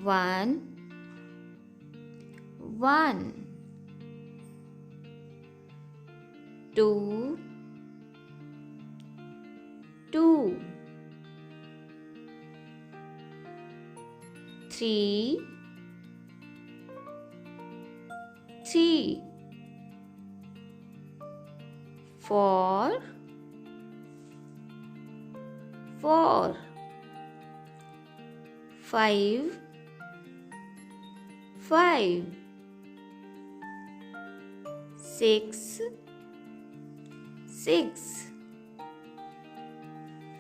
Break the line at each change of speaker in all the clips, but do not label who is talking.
1, 1, 2, 2, 3, 3, 4, 4, 5, 5, 6, 6,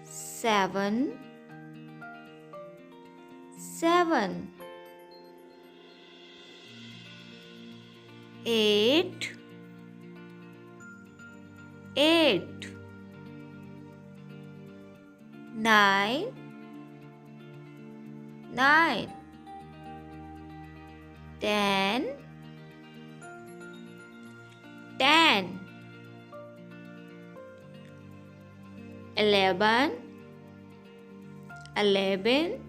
7, 7, 8, 8, 9, 9, 10, 10, 11, 11,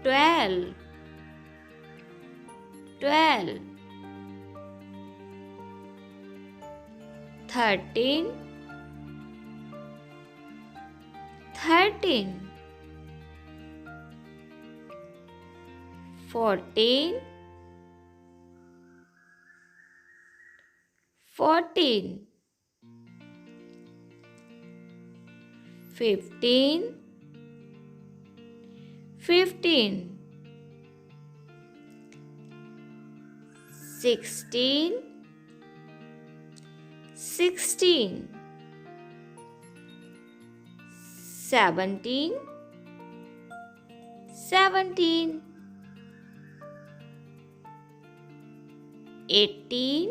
12, 12, 13, 13, 14, 14, 15, 15, 16, 16, 17, 17, 18,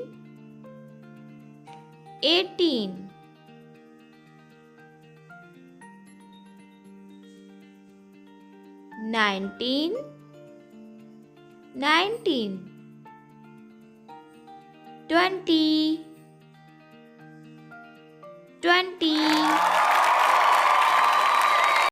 18, 19, 19, 20, 20.